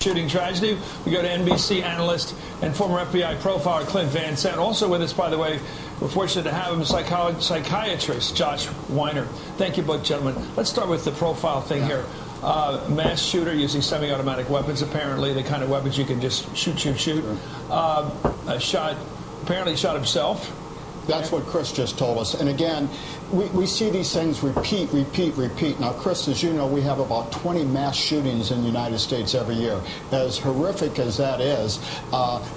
shooting tragedy. We go to NBC analyst and former FBI profiler Clint Van Sant. Also with us, by the way, we're fortunate to have him, psychiatrist Josh Weiner. Thank you both, gentlemen. Let's start with the profile thing here. Mass shooter using semi-automatic weapons, apparently, the kind of weapons you can just shoot. Sure. Apparently shot himself. That's what Chris just told us. And again, we see these things repeat. Now, Chris, as you know, we have about 20 mass shootings in the United States every year. As horrific as that is,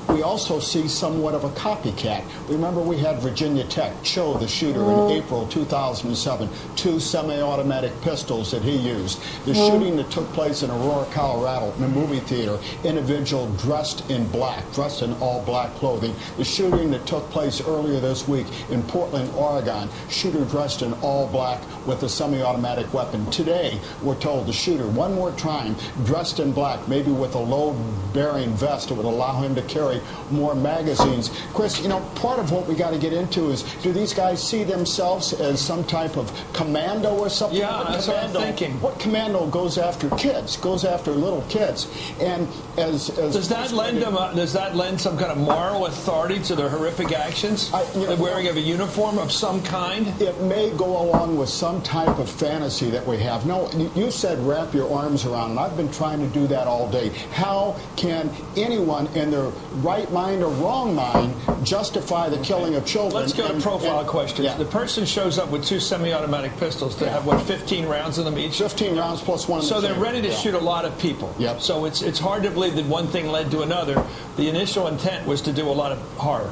we also see somewhat of a copycat. Remember, we had Virginia Tech Cho, the shooter, in April 2007, 2 semi-automatic pistols that he used. The shooting that took place in Aurora, Colorado, in a movie theater, individual dressed in black, dressed in all black clothing. The shooting that took place earlier this week in Portland, Oregon, shooter dressed in all black with a semi-automatic weapon. Today, we're told the shooter, one more time, dressed in black, maybe with a load-bearing vest that would allow him to carry more magazines. Chris, you know, part of what we got to get into is, do these guys see themselves as some type of commando or something? Yeah, that's what I'm thinking. What commando goes after kids, goes after little kids? And does that lend some kind of moral authority to their horrific actions? The wearing of a uniform of some kind? It may go along with some type of fantasy that we have. No, you said wrap your arms around, and I've been trying to do that all day. How can anyone in their right mind or wrong mind justify the killing of children? Let's go to profile questions. Yeah. The person shows up with 2 semi-automatic pistols. They have, what, 15 rounds in them each? 15 rounds plus one. So they're ready to shoot a lot of people. Yep. So it's hard to believe that one thing led to another. The initial intent was to do a lot of horror.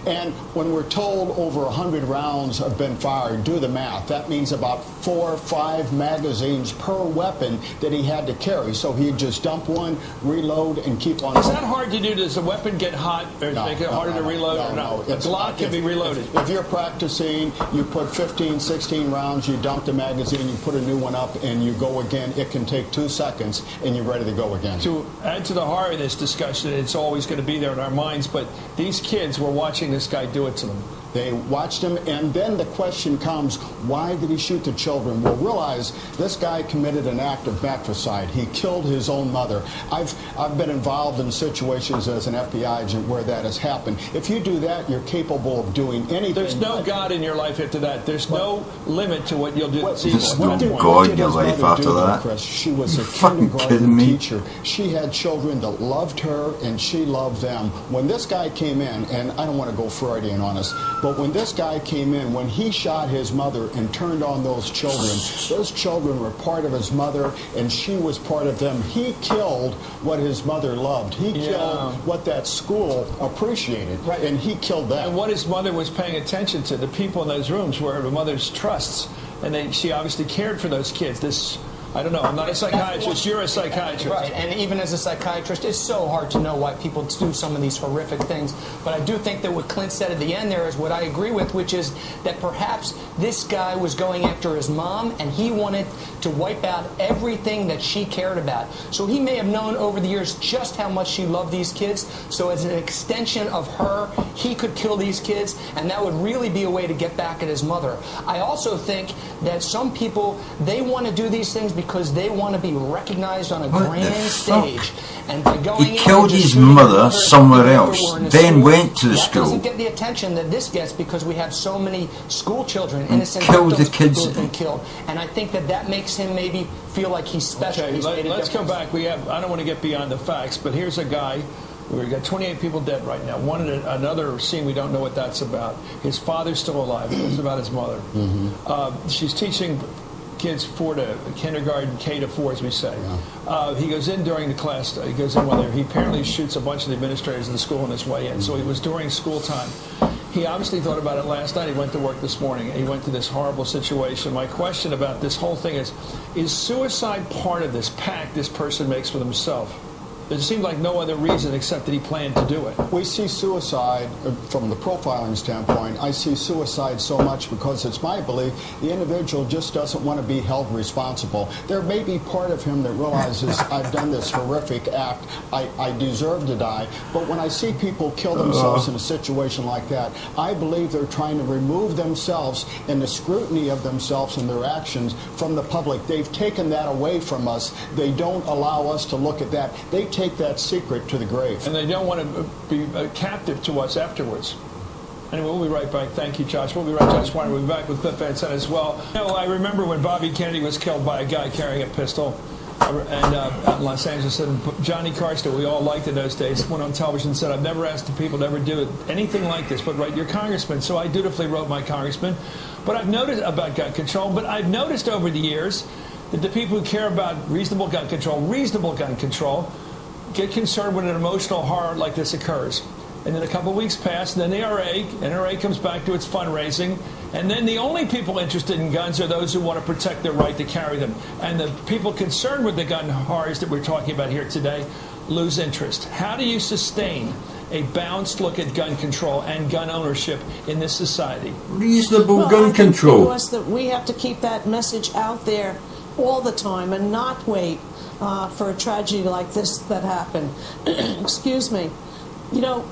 And when we're told over 100 rounds have been fired, do the math. That means about 4 or 5 magazines per weapon that he had to carry. So he'd just dump one, reload, and keep on. Is that hard to do? Does the weapon get hot or make it harder to reload? No. The Glock can be reloaded. If you're practicing, you put 15, 16 rounds, you dump the magazine, you put a new one up, and you go again. It can take 2 seconds, and you're ready to go again. To add to the horror of this discussion, it's always going to be there in our minds, but these kids were watching this guy do it to them. They watched him, and then the question comes, why did he shoot the children? Well, realize this guy committed an act of matricide. He killed his own mother. I've been involved in situations as an FBI agent where that has happened. If you do that, you're capable of doing anything. There's no God in your life after that. There's no limit to what you'll do. There's no God in your life after that. Chris? She was a kindergarten teacher. She had children that loved her, and she loved them. When this guy came in, and I don't want to go Freudian on us, but when this guy came in, when he shot his mother and turned on those children were part of his mother, and she was part of them. He killed what his mother loved. He killed what that school appreciated, and he killed that. And what his mother was paying attention to, the people in those rooms were the mother's trusts, and she obviously cared for those kids. I don't know. I'm not a psychiatrist. You're a psychiatrist. Right. And even as a psychiatrist, it's so hard to know why people do some of these horrific things. But I do think that what Clint said at the end there is what I agree with, which is that perhaps this guy was going after his mom, and he wanted to wipe out everything that she cared about. So he may have known over the years just how much she loved these kids. So as an extension of her, he could kill these kids, and that would really be a way to get back at his mother. I also think that some people, they want to do these things because they want to be recognized on a grand stage. And by going he killed his mother somewhere else, then went to the school. That doesn't get the attention that this gets because we have so many school children, innocent victims the kids who have been killed. And I think that makes him maybe feel like he's special. Okay, let's go back. I don't want to get beyond the facts, but here's a guy. We've got 28 people dead right now. Another scene, we don't know what that's about. His father's still alive. It's about his mother. She's teaching kids kindergarten, K to 4, as we say. He goes in during the class. He goes in he apparently shoots a bunch of the administrators in the school on his way in. So it was during school time. He obviously thought about it last night. He went to work this morning. He went to this horrible situation. My question about this whole thing is suicide part of this pact this person makes with himself? There seemed like no other reason except that he planned to do it. We see suicide, from the profiling standpoint, I see suicide so much because it's my belief the individual just doesn't want to be held responsible. There may be part of him that realizes I've done this horrific act, I deserve to die, but when I see people kill themselves in a situation like that, I believe they're trying to remove themselves and the scrutiny of themselves and their actions from the public. They've taken that away from us. They don't allow us to look at that. They take take that secret to the grave. And they don't want to be captive to us afterwards. Anyway, we'll be right back. Thank you, Josh. We'll be right back. Josh Weiner will be back with Cliff Van Zandt as well. You know, I remember when Bobby Kennedy was killed by a guy carrying a pistol. And out in Los Angeles, and Johnny Carson, we all liked in those days, went on television and said, I've never asked the people to ever do anything like this, but write your congressman. So I dutifully wrote my congressman. But I've noticed about gun control, but I've noticed over the years that the people who care about reasonable gun control, get concerned when an emotional horror like this occurs. And then a couple of weeks pass, and then the NRA comes back to its fundraising, and then the only people interested in guns are those who want to protect their right to carry them. And the people concerned with the gun horrors that we're talking about here today lose interest. How do you sustain a balanced look at gun control and gun ownership in this society? Reasonable gun control. To us that we have to keep that message out there all the time and not wait for a tragedy like this that happened. Excuse me. You know,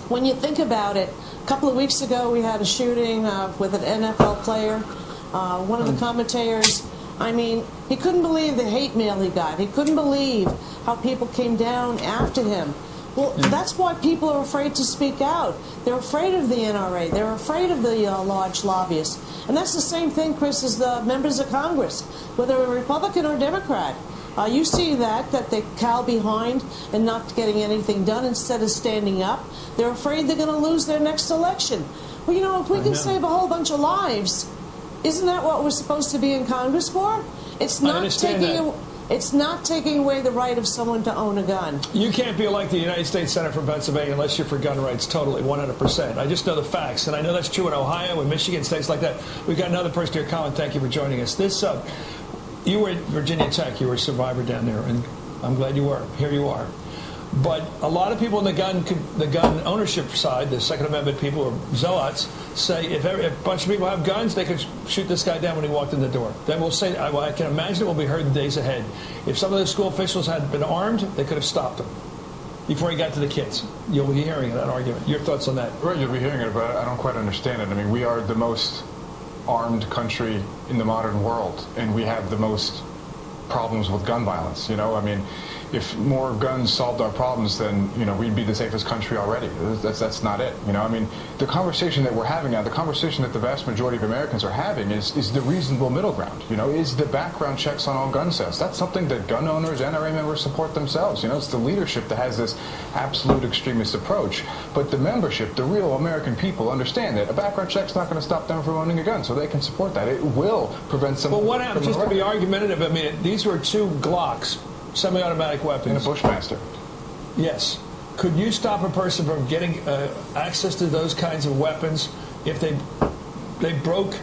when you think about it, a couple of weeks ago we had a shooting with an NFL player. One of the commentators, I mean, he couldn't believe the hate mail he got. He couldn't believe how people came down after him. Well, that's why people are afraid to speak out. They're afraid of the NRA. They're afraid of the large lobbyists. And that's the same thing, Chris, as the members of Congress, whether a Republican or Democrat. You see that they cow behind and not getting anything done instead of standing up. They're afraid they're going to lose their next election. Well, you know, if we can save a whole bunch of lives, isn't that what we're supposed to be in Congress for? It's not taking away the right of someone to own a gun. You can't be elected the United States Senator from Pennsylvania unless you're for gun rights, totally, 100%. I just know the facts, and I know that's true in Ohio and Michigan, states like that. We've got another person here, Colin. Thank you for joining us. You were at Virginia Tech. You were a survivor down there, and I'm glad you were. Here you are. But a lot of people in the gun ownership side, the Second Amendment people or zealots, say if a bunch of people have guns, they could shoot this guy down when he walked in the door. Then we'll say, I can imagine it will be heard in days ahead. If some of those school officials had been armed, they could have stopped him before he got to the kids. You'll be hearing that argument. Your thoughts on that? Right, you'll be hearing it, but I don't quite understand it. I mean, we are the most armed country in the modern world, and we have the most problems with gun violence. You know, I mean, if more guns solved our problems, then, you know, we'd be the safest country already. That's not it. You know, I mean, the conversation that we're having now, the conversation that the vast majority of Americans are having is the reasonable middle ground. You know, is the background checks on all gun sales. That's something that gun owners, NRA members support themselves. You know, it's the leadership that has this absolute extremist approach. But the membership, the real American people, understand that a background check's not going to stop them from owning a gun, so they can support that. It will prevent some. Well, what happens, just to be argumentative, I mean, these were 2 Glocks. Semi-automatic weapons. And a Bushmaster. Yes. Could you stop a person from getting access to those kinds of weapons if they broke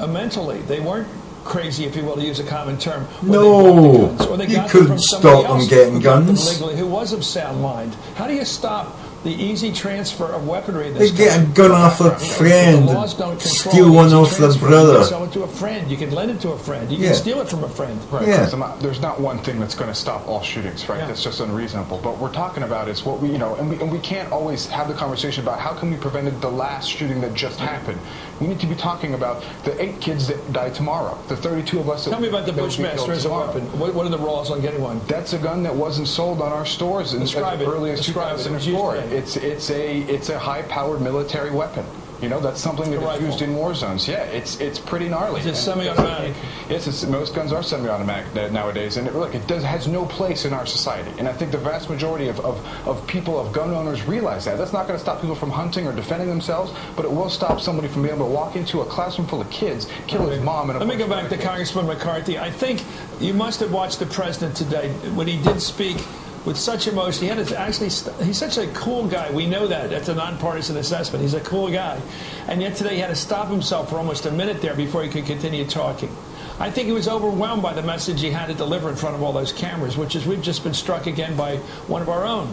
mentally? They weren't crazy, if you will, to use a common term. No, you couldn't stop them getting guns. Legally, who was of sound mind. How do you stop the easy transfer of weaponry? They get a gun off a friend and steal one off their brother. You can sell it to a friend. You can lend it to a friend. You can steal it from a friend. Right. Yeah. There's not one thing that's going to stop all shootings, right? Yeah. That's just unreasonable. But what we're talking about is what we, you know, and we can't always have the conversation about how can we prevent the last shooting that just happened. We need to be talking about the 8 kids that die tomorrow, the 32 of us. Tell me about the Bushmaster as a weapon. What are the rules on getting one? That's a gun that wasn't sold on our stores as early as 2004. It's a high-powered military weapon. You know, that's something that is used in war zones. Yeah, it's pretty gnarly. It's semi-automatic. Yes, most guns are semi-automatic nowadays, and it has no place in our society. And I think the vast majority of people, of gun owners, realize that. That's not going to stop people from hunting or defending themselves, but it will stop somebody from being able to walk into a classroom full of kids, kill his mom, and Let me go back to Congressman McCarthy. I think you must have watched the president today when he did speak with such emotion. He had to actually, he's such a cool guy. We know that. That's a nonpartisan assessment. He's a cool guy. And yet today he had to stop himself for almost a minute there before he could continue talking. I think he was overwhelmed by the message he had to deliver in front of all those cameras, which is we've just been struck again by one of our own.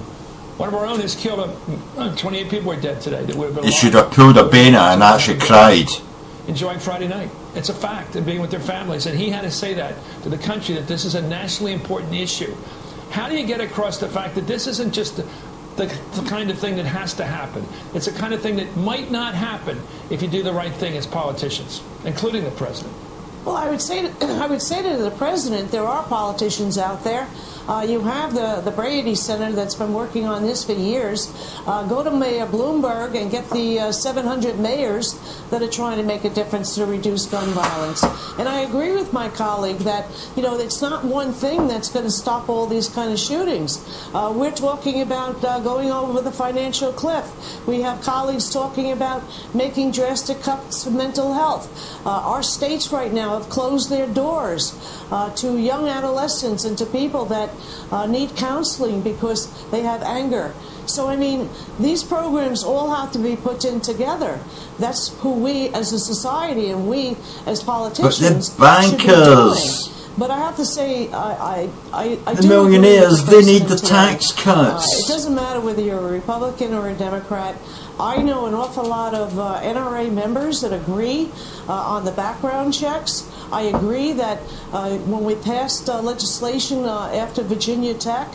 One of our own has killed 28 people are dead today that would have been alive. He should have pulled a bayonet and actually cried. Enjoying Friday night. It's a fact, and being with their families. And he had to say that to the country, that this is a nationally important issue. How do you get across the fact that this isn't just the kind of thing that has to happen? It's a kind of thing that might not happen if you do the right thing as politicians, including the president. Well, I would say to the president, there are politicians out there You have the Brady Center that's been working on this for years. Go to Mayor Bloomberg and get the 700 mayors that are trying to make a difference to reduce gun violence. And I agree with my colleague that, you know, it's not one thing that's going to stop all these kind of shootings. We're talking about going over the financial cliff. We have colleagues talking about making drastic cuts for mental health. Our states right now have closed their doors to young adolescents and to people that need counseling because they have anger. So, I mean, these programs all have to be put in together. That's who we as a society and we as politicians but the bankers, should be doing. But I have to say, I the do millionaires, agree with they the need the president tax today. cuts. It doesn't matter whether you're a Republican or a Democrat. I know an awful lot of NRA members that agree on the background checks. I agree that when we passed legislation after Virginia Tech,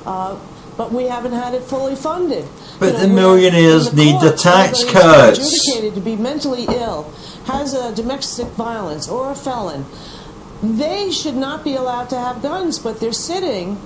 but we haven't had it fully funded. But the millionaires need the tax cuts. Adjudicated to be mentally ill, has a domestic violence or a felon, they should not be allowed to have guns, but they're sitting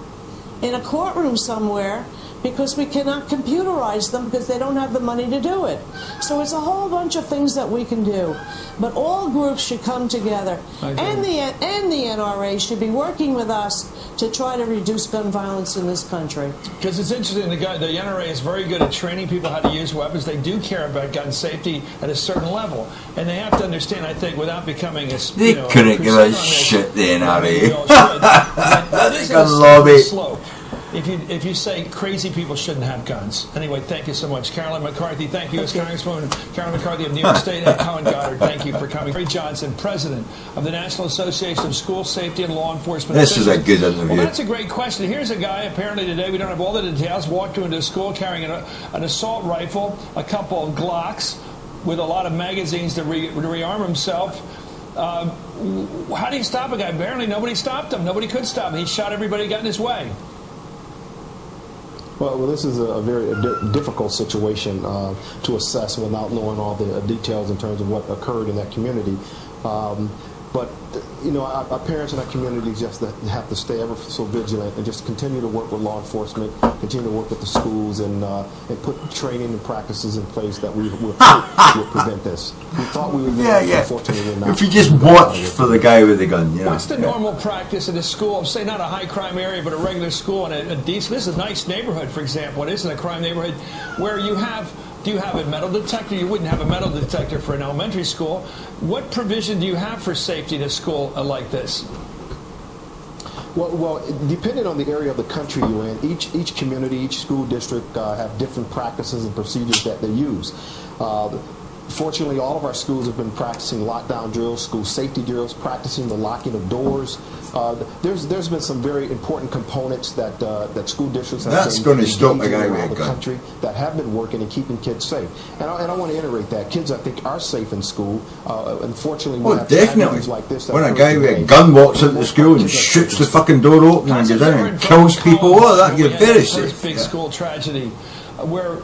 in a courtroom somewhere because we cannot computerize them because they don't have the money to do it. So it's a whole bunch of things that we can do. But all groups should come together. And the NRA should be working with us to try to reduce gun violence in this country. Because it's interesting, the NRA is very good at training people how to use weapons. They do care about gun safety at a certain level. And they have to understand, I think, without becoming a... They couldn't give a shit, the NRA. They can lobby. If you say crazy people shouldn't have guns. Anyway, thank you so much. Carolyn McCarthy, thank you as Congresswoman Carolyn McCarthy of New York State, and Colin Goddard, thank you for coming. Gary Johnson, President of the National Association of School Safety and Law Enforcement. This is a good interview. Well, that's a great question. Here's a guy, apparently today, we don't have all the details, walked into school carrying an assault rifle, a couple of Glocks, with a lot of magazines to rearm himself. How do you stop a guy? Apparently nobody stopped him. Nobody could stop him. He shot everybody who got in his way. Well, this is a very difficult situation to assess without knowing all the details in terms of what occurred in that community. But, you know, our parents in our communities just have to stay ever so vigilant and just continue to work with law enforcement, continue to work with the schools, and put training and practices in place that will prevent this. We thought we would be unfortunately we're not. If you just watch for the guy with the gun, you know. What's the normal practice in a school, say not a high crime area, but a regular school in a decent, this is a nice neighborhood, for example, it isn't a crime neighborhood, where you have... Do you have a metal detector? You wouldn't have a metal detector for an elementary school. What provision do you have for safety in a school like this? Well, depending on the area of the country you're in, each community, each school district have different practices and procedures that they use. Fortunately, all of our schools have been practicing lockdown drills, school safety drills, practicing the locking of doors. There's been some very important components that school districts have That's going to stop a guy with around a the gun. country that have been working and keeping kids safe. And I want to iterate that kids, I think, are safe in school. Unfortunately, we have definitely. like this. When a guy with a gun walks into the school and shoots the fucking door open and goes in and kills people, you're very safe. Big school tragedy, where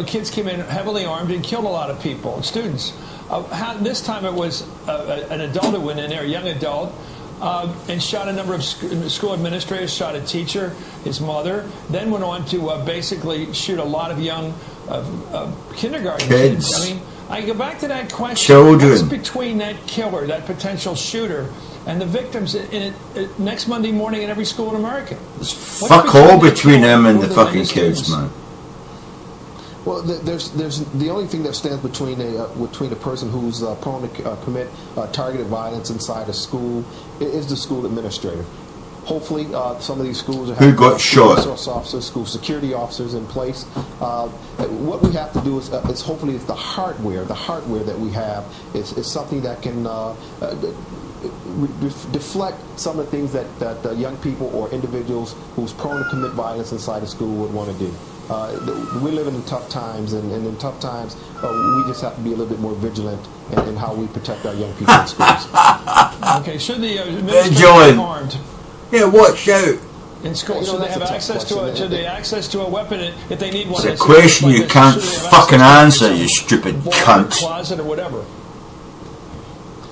kids came in heavily armed and killed a lot of people, students. This time it was an adult who went in there, a young adult, and shot a number of school administrators, shot a teacher, his mother, then went on to basically shoot a lot of young kindergarten kids. I mean, I go back to that question. Children. What's between that killer, that potential shooter, and the victims in it next Monday morning in every school in America? There's fuck all between them and the fucking kids, man. Well, there's the only thing that stands between a person who's prone to commit targeted violence inside a school is the school administrator. Hopefully, some of these schools are having resource officers, school security officers in place. What we have to do is hopefully it's the hardware that we have is something that can deflect some of the things that young people or individuals who's prone to commit violence inside a school would want to do. We live in tough times, and in tough times, we just have to be a little bit more vigilant in how we protect our young people in schools. Okay, should the administrators be armed? Yeah, watch out. In school, should they have access to a weapon if they need one? It's a question you can't fucking answer, you stupid cunt. Closet or whatever.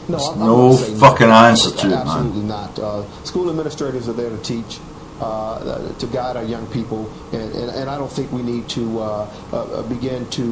No fucking answer to it, man. Absolutely not. School administrators are there to teach. to guide our young people, and I don't think we need to begin to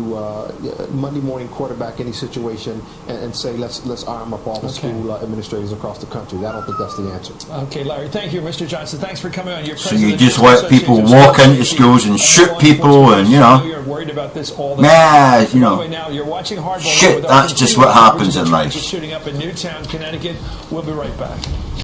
Monday morning quarterback any situation and say let's arm up all the school administrators across the country. I don't think that's the answer. Okay, Larry, thank you, Mr. Johnson. Thanks for coming on. You're So you just let people walk into schools and shoot people, and you're worried about this all the time. Now you're watching Hardball. Shit, that's just what happens in life. Shooting up in Newtown, Connecticut. We'll be right back.